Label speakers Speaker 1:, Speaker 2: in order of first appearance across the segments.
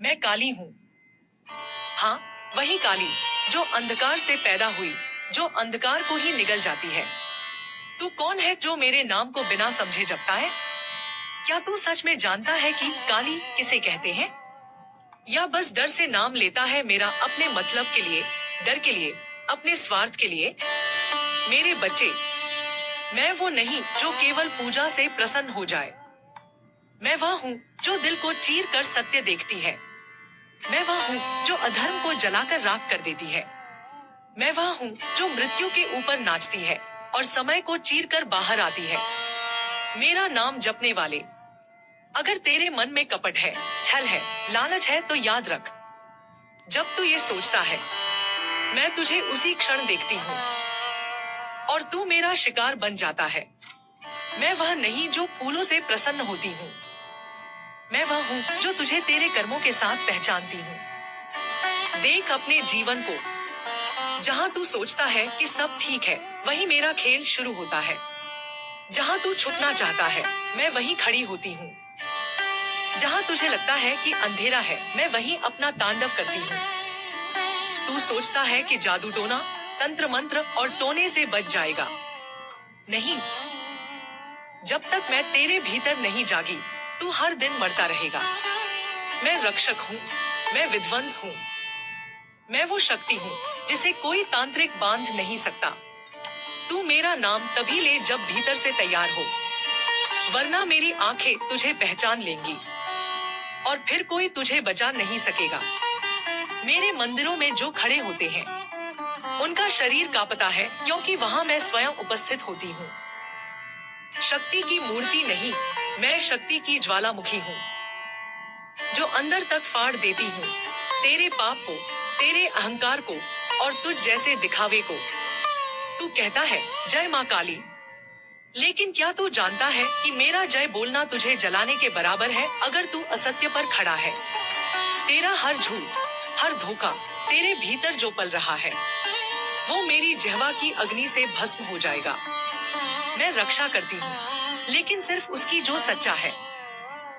Speaker 1: मैं काली हूँ। हाँ, वही काली जो अंधकार से पैदा हुई, जो अंधकार को ही निगल जाती है। तू कौन है जो मेरे नाम को बिना समझे जपता है? क्या तू सच में जानता है कि काली किसे कहते हैं? या बस डर से नाम लेता है मेरा, अपने मतलब के लिए, डर के लिए, अपने स्वार्थ के लिए? मेरे बच्चे, मैं वो नहीं जो केवल पूजा से प्रसन्न हो जाए। मैं वह हूँ जो दिल को चीर कर सत्य देखती है। मैं वह हूँ जो अधर्म को जलाकर राख कर देती है। मैं वह हूँ जो मृत्यु के ऊपर नाचती है और समय को चीर कर बाहर आती है। मेरा नाम जपने वाले, अगर तेरे मन में कपट है, छल है, लालच है, तो याद रख, जब तू ये सोचता है, मैं तुझे उसी क्षण देखती हूँ और तू मेरा शिकार बन जाता है। मैं वह नहीं जो फूलों से प्रसन्न होती हूँ। मैं वह हूँ जो तुझे तेरे कर्मों के साथ पहचानती हूँ। देख अपने जीवन को, जहाँ तू सोचता है कि सब ठीक है, वही मेरा खेल शुरू होता है। जहाँ तू छुपना चाहता है, मैं वहीं खड़ी होती हूँ। जहाँ तुझे लगता है कि अंधेरा है, मैं वहीं अपना तांडव करती हूँ। तू सोचता है कि जादू टोना, तंत्र मंत्र और टोने से बच जाएगा। नहीं, जब तक मैं तेरे भीतर नहीं जागी, तू हर दिन मरता रहेगा। मैं रक्षक हूँ, मैं विध्वंस हूँ, मैं वो शक्ति हूँ जिसे कोई तांत्रिक बांध नहीं सकता। तू मेरा नाम तभी ले जब भीतर से तैयार हो, वरना मेरी आंखें तुझे पहचान लेंगी और फिर कोई तुझे बचा नहीं सकेगा। मेरे मंदिरों में जो खड़े होते हैं, उनका शरीर कांपता है, क्योंकि वहां मैं स्वयं उपस्थित होती हूँ। शक्ति की मूर्ति नहीं, मैं शक्ति की ज्वालामुखी हूँ, जो अंदर तक फाड़ देती हूँ तेरे पाप को, तेरे अहंकार को और तुझ जैसे दिखावे को। तू कहता है जय माँ काली, लेकिन क्या तू जानता है कि मेरा जय बोलना तुझे जलाने के बराबर है अगर तू असत्य पर खड़ा है। तेरा हर झूठ, हर धोखा तेरे भीतर जो पल रहा है, वो मेरी जिह्वा की अग्नि से भस्म हो जाएगा। मैं रक्षा करती हूँ, लेकिन सिर्फ उसकी जो सच्चा है।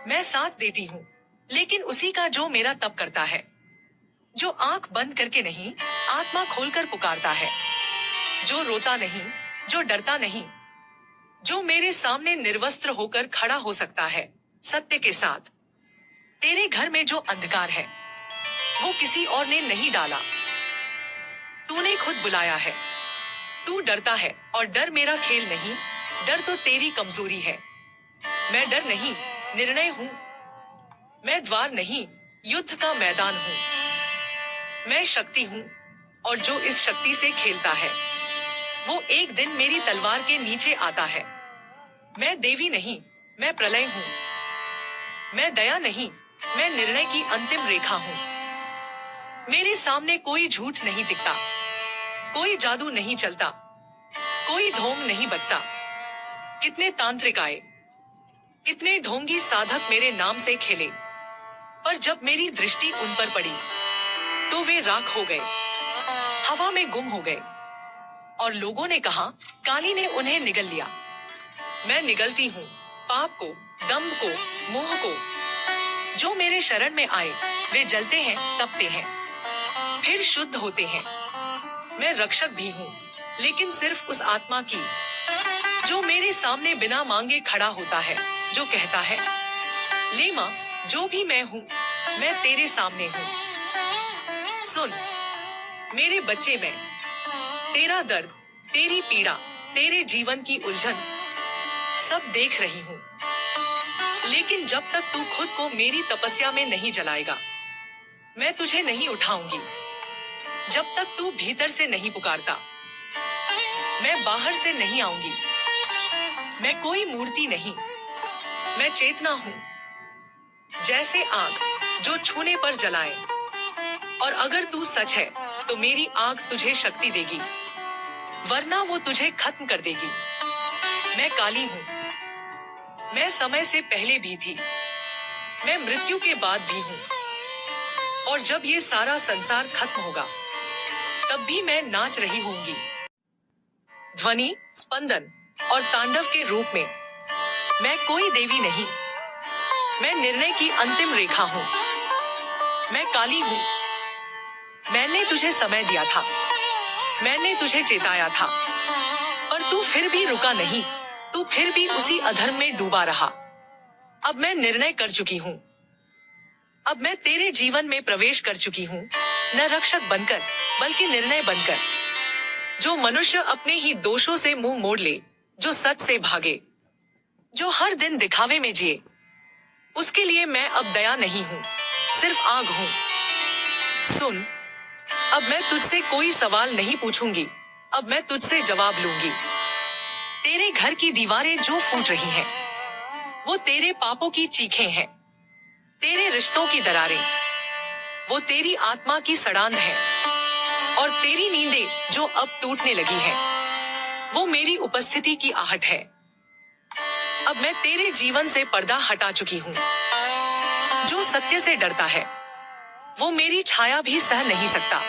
Speaker 1: मैं साथ देती हूँ, लेकिन उसी का जो मेरा तप करता है, जो आंख बंद करके नहीं, आत्मा खोलकर पुकारता है, जो रोता नहीं, जो डरता नहीं, जो मेरे सामने निर्वस्त्र होकर खड़ा हो सकता है सत्य के साथ। तेरे घर में जो अंधकार है, वो किसी और ने नहीं डाला, तूने खुद बुलाया है। तू डरता है और डर मेरा खेल नहीं, डर तो तेरी कमजोरी है। मैं डर नहीं, निर्णय हूँ। मैं द्वार नहीं, युद्ध का मैदान हूँ। मैं शक्ति हूँ और जो इस शक्ति से खेलता है, वो एक दिन मेरी तलवार के नीचे आता है। मैं देवी नहीं, मैं प्रलय हूँ। मैं दया नहीं, मैं निर्णय की अंतिम रेखा हूँ। मेरे सामने कोई झूठ नहीं दिखता, कोई जादू नहीं चलता, कोई ढोंग नहीं बचता। कितने तांत्रिक आए, कितने ढोंगी साधक मेरे नाम से खेले, पर जब मेरी दृष्टि उन पर पड़ी, तो वे राख हो गए, हवा में गुम हो गए और लोगों ने कहा काली ने उन्हें निगल लिया। मैं निगलती हूँ पाप को, दंभ को, मोह को। जो मेरे शरण में आए, वे जलते हैं, तपते हैं, फिर शुद्ध होते हैं। मैं रक्षक भी हूँ, लेकिन सिर्फ उस आत्मा की जो मेरे सामने बिना मांगे खड़ा होता है, जो कहता है ले माँ, जो भी मैं हूँ, मैं तेरे सामने हूँ। सुन मेरे बच्चे, मैं तेरा दर्द, तेरी पीड़ा, तेरे जीवन की उलझन सब देख रही हूँ, लेकिन जब तक तू खुद को मेरी तपस्या में नहीं जलाएगा, मैं तुझे नहीं उठाऊंगी। जब तक तू भीतर से नहीं पुकारता, मैं बाहर से नहीं आऊंगी। मैं कोई मूर्ति नहीं, मैं चेतना हूँ, जैसे आग जो छूने पर जलाए। और अगर तू सच है, तो मेरी आग तुझे शक्ति देगी, वरना वो तुझे खत्म कर देगी। मैं काली हूँ, मैं समय से पहले भी थी, मैं मृत्यु के बाद भी हूँ, और जब ये सारा संसार खत्म होगा, तब भी मैं नाच रही होंगी। ध्वनि, स्पंदन और तांडव के रूप में। मैं कोई देवी नहीं, मैं निर्णय की अंतिम रेखा हूँ। मैं काली हूँ। मैंने तुझे समय दिया था, मैंने तुझे चेताया था, पर तू फिर भी रुका नहीं, तू फिर भी उसी अधर्म में डूबा रहा। अब मैं निर्णय कर चुकी हूँ, अब मैं तेरे जीवन में प्रवेश कर चुकी हूँ, न रक्षक बनकर बल्कि निर्णय बनकर। जो मनुष्य अपने ही दोषों से मुंह मोड़ ले, जो सच से भागे, जो हर दिन दिखावे में जिए, उसके लिए मैं अब दया नहीं हूँ, सिर्फ आग हूँ। सुन, अब मैं तुझसे कोई सवाल नहीं पूछूंगी, अब मैं तुझसे जवाब लूंगी। तेरे घर की दीवारें जो फूट रही हैं, वो तेरे पापों की चीखें हैं। तेरे रिश्तों की दरारें, वो तेरी आत्मा की सड़ांध है। और तेरी नींदें जो अब टूटने लगी हैं, वो मेरी उपस्थिति की आहट है। अब मैं तेरे जीवन से पर्दा हटा चुकी हूँ। जो सत्य से डरता है, वो मेरी छाया भी सह नहीं सकता।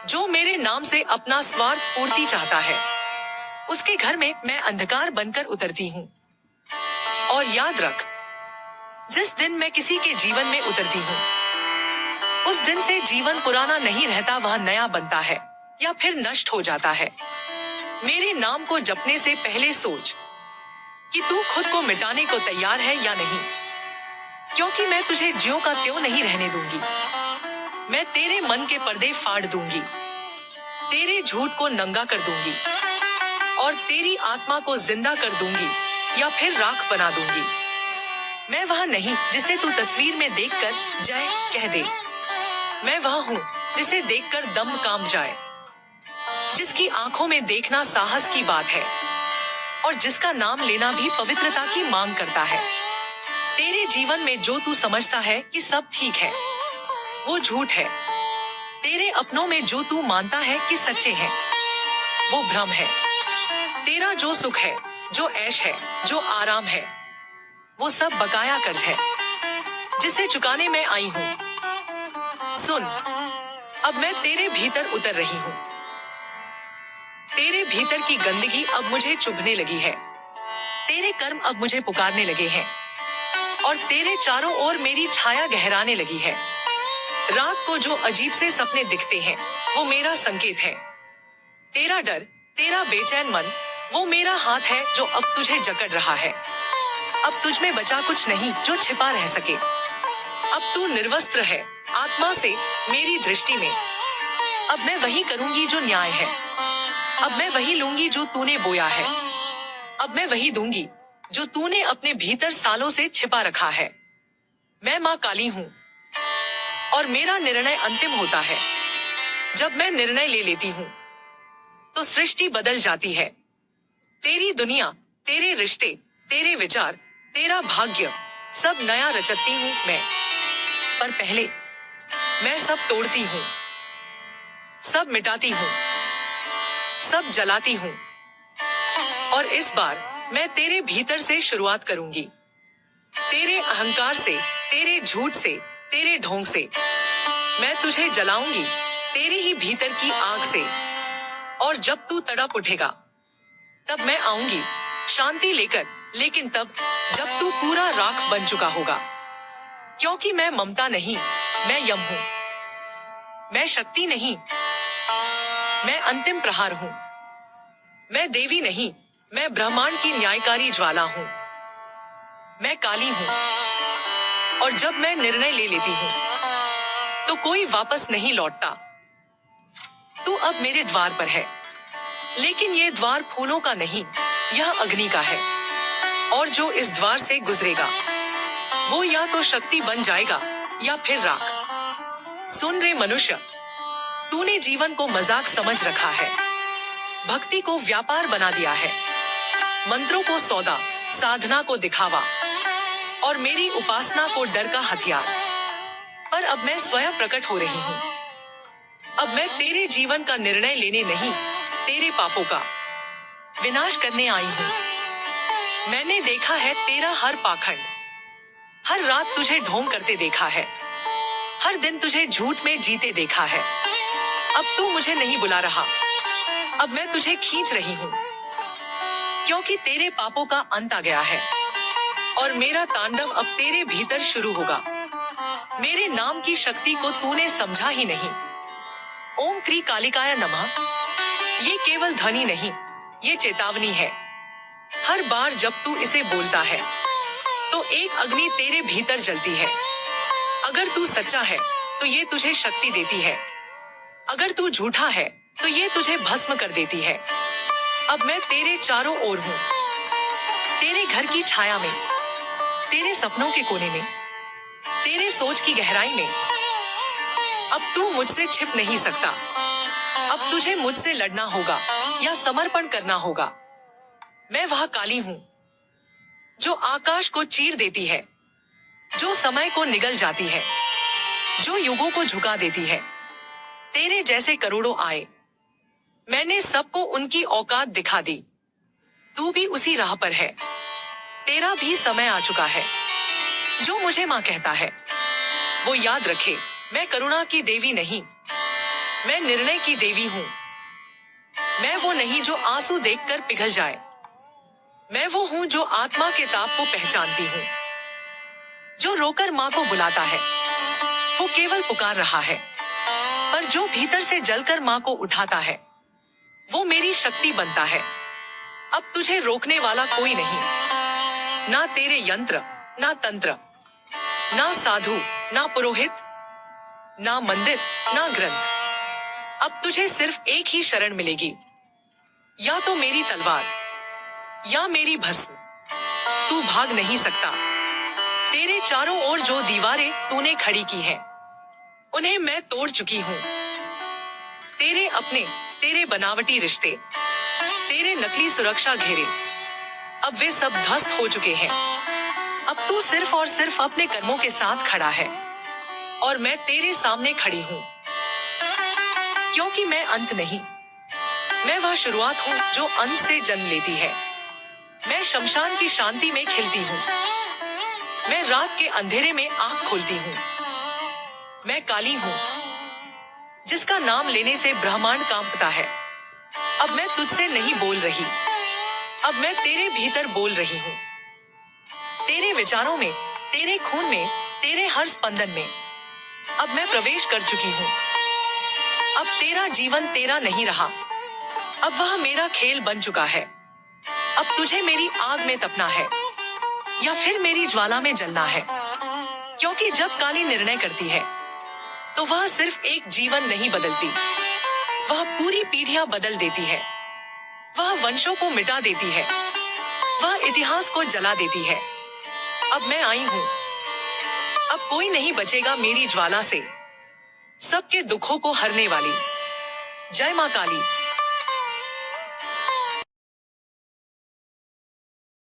Speaker 1: जो मेरे नाम से अपना स्वार्थ पूर्ति चाहता है, उसके घर में मैं अंधकार बनकर उतरती हूँ। और याद रख, जिस दिन मैं किसी के जीवन में उतरती हूँ, उस दिन से जीवन पुराना नहीं रहता, वह नया बनता है या फिर नष्ट हो जाता है। मेरे नाम को जपने से पहले सोच कि तू खुद को मिटाने को तैयार है या नहीं, क्योंकि मैं तुझे ज्यों का त्यों नहीं रहने दूंगी। मैं तेरे मन के पर्दे फाड़ दूंगी, तेरे झूठ को नंगा कर दूंगी और तेरी आत्मा को जिंदा कर दूंगी या फिर राख बना दूंगी। मैं वह नहीं जिसे तू तस्वीर में देखकर जय कह दे। मैं वह हूँ जिसे देखकर दम कांप जाए, जिसकी आंखों में देखना साहस की बात है और जिसका नाम लेना भी पवित्रता की मांग करता है। तेरे जीवन में जो तू समझता है कि सब ठीक है, वो झूठ है। तेरे अपनों में जो तू मानता है कि सच्चे हैं, वो भ्रम है। तेरा जो सुख है, जो ऐश है, जो आराम है, वो सब बकाया कर्ज है जिसे चुकाने में आई हूँ। सुन, अब मैं तेरे भीतर उतर रही हूँ। तेरे भीतर की गंदगी अब मुझे चुभने लगी है। तेरे कर्म अब मुझे पुकारने लगे हैं और तेरे चारों ओर मेरी छाया गहराने लगी है। रात को जो अजीब से सपने दिखते हैं, वो मेरा संकेत है। तेरा डर, तेरा बेचैन मन, वो मेरा हाथ है जो अब तुझे जकड़ रहा है। अब तुझ में बचा कुछ नहीं जो छिपा रह सके। अब तू निर्वस्त्र है आत्मा से मेरी दृष्टि में। अब मैं वही करूंगी जो न्याय है। अब मैं वही लूंगी जो तूने बोया है। अब मैं वही दूंगी जो तूने अपने भीतर सालों से छिपा रखा है। मैं माँ काली हूँ और मेरा निर्णय अंतिम होता है। जब मैं निर्णय ले लेती हूँ, तो सृष्टि बदल जाती है। तेरी दुनिया, तेरे रिश्ते, तेरे विचार, तेरा भाग्य, सब नया रचती हूँ मैं। पर पहले मैं सब तोड़ती हूँ, सब मिटाती हूँ, सब जलाती हूँ। और इस बार मैं तेरे भीतर से शुरुआत करूंगी। तेरे अहंकार से, तेरे झूठ से, तेरे ढोंग से। मैं तुझे जलाऊंगी तेरे ही भीतर की आग से। और जब तू तड़प उठेगा, तब मैं आऊंगी शांति लेकर, लेकिन तब जब तू पूरा राख बन चुका होगा। क्योंकि मैं ममता नहीं, मैं यम हूँ। मैं शक्ति नहीं, मैं अंतिम प्रहार हूँ। मैं देवी नहीं, मैं ब्रह्मांड की न्यायकारी ज्वाला हूँ। मैं काली हूँ और जब मैं निर्णय ले लेती हूँ, तो कोई वापस नहीं लौटता। तू अब मेरे द्वार पर है, लेकिन ये द्वार फूलों का नहीं, यह अग्नि का है। और जो इस द्वार से गुजरेगा, वो या तो शक्ति बन जाएगा या फिर राख। सुन रे मनुष्य, तूने जीवन को मजाक समझ रखा है, भक्ति को व्यापार बना दिया है, मंत्रों को सौदा, साधना को दिखावा और मेरी उपासना को डर का हथियार। पर अब मैं स्वयं प्रकट हो रही हूँ। अब मैं तेरे जीवन का निर्णय लेने नहीं, तेरे पापों का विनाश करने आई हूँ। मैंने देखा है तेरा हर पाखंड, हर रात तुझे ढोंग करते देखा है, हर दिन तुझे झूठ में जीते देखा है। अब तू मुझे नहीं बुला रहा, अब मैं तुझे खींच रही हूँ, क्योंकि तेरे पापों का अंत आ गया है और मेरा तांडव अब तेरे भीतर शुरू होगा। मेरे नाम की शक्ति को तूने समझा ही नहीं। ओम क्री कालिकाय नमः। ये केवल ध्वनि नहीं, ये चेतावनी है। हर बार जब तू इसे बोलता है तो एक अग्नि तेरे भीतर जलती है। अगर तू सच्चा है तो ये तुझे शक्ति देती है, अगर तू झूठा है तो ये तुझे भस्म कर देती है। अब मैं तेरे चारों ओर हूँ, तेरे घर की छाया में, तेरे सपनों के कोने में, तेरे सोच की गहराई में। अब तू मुझसे छिप नहीं सकता। अब तुझे मुझसे लड़ना होगा या समर्पण करना होगा। मैं वह काली हूँ जो आकाश को चीर देती है, जो समय को निगल जाती है, जो युगों को झुका देती है। तेरे जैसे करोड़ों आए, मैंने सबको उनकी औकात दिखा दी। तू भी उसी राह पर है, तेरा भी समय आ चुका है। जो मुझे माँ कहता है वो याद रखे, मैं करुणा की देवी नहीं, मैं निर्णय की देवी हूँ। मैं वो नहीं जो आंसू देखकर पिघल जाए, मैं वो हूँ जो आत्मा के ताप को पहचानती हूँ। जो रोकर माँ को बुलाता है वो केवल पुकार रहा है, पर जो भीतर से जलकर माँ को उठाता है वो मेरी शक्ति बनता है। अब तुझे रोकने वाला कोई नहीं, ना तेरे यंत्र, ना तंत्र, ना साधु, ना पुरोहित, ना मंदिर, ना ग्रंथ। अब तुझे सिर्फ एक ही शरण मिलेगी, या तो मेरी तलवार या मेरी भस्म। तू भाग नहीं सकता। तेरे चारों ओर जो दीवारें तूने खड़ी की हैं, उन्हें मैं तोड़ चुकी हूँ। तेरे अपने, तेरे बनावटी रिश्ते, तेरे नकली सुरक्षा घेरे, अब वे सब ध्वस्त हो चुके हैं। अब तू सिर्फ और सिर्फ अपने कर्मों के साथ खड़ा है, और मैं तेरे सामने खड़ी हूँ। क्योंकि मैं अंत नहीं, मैं वह शुरुआत हूँ जो अंत से जन्म लेती है। मैं शमशान की शांति में खिलती हूँ, मैं रात के अंधेरे में आंख खोलती हूँ। मैं काली हूँ जिसका नाम लेने से ब्रह्मांड कांपता है। अब मैं तुझसे नहीं बोल रही, अब मैं तेरे भीतर बोल रही हूँ। तेरे विचारों में, तेरे खून में, तेरे हर स्पंदन में अब मैं प्रवेश कर चुकी हूँ। अब तेरा जीवन तेरा नहीं रहा, अब वह मेरा खेल बन चुका है। अब तुझे मेरी आग में तपना है या फिर मेरी ज्वाला में जलना है। क्योंकि जब काली निर्णय करती है तो वह सिर्फ एक जीवन नहीं बदलती, वह पूरी पीढ़ियां बदल देती है। वह वंशों को मिटा देती है, वह इतिहास को जला देती है। अब मैं आई हूँ, अब कोई नहीं बचेगा मेरी ज्वाला से, सबके दुखों को हरने वाली। जय माँ काली।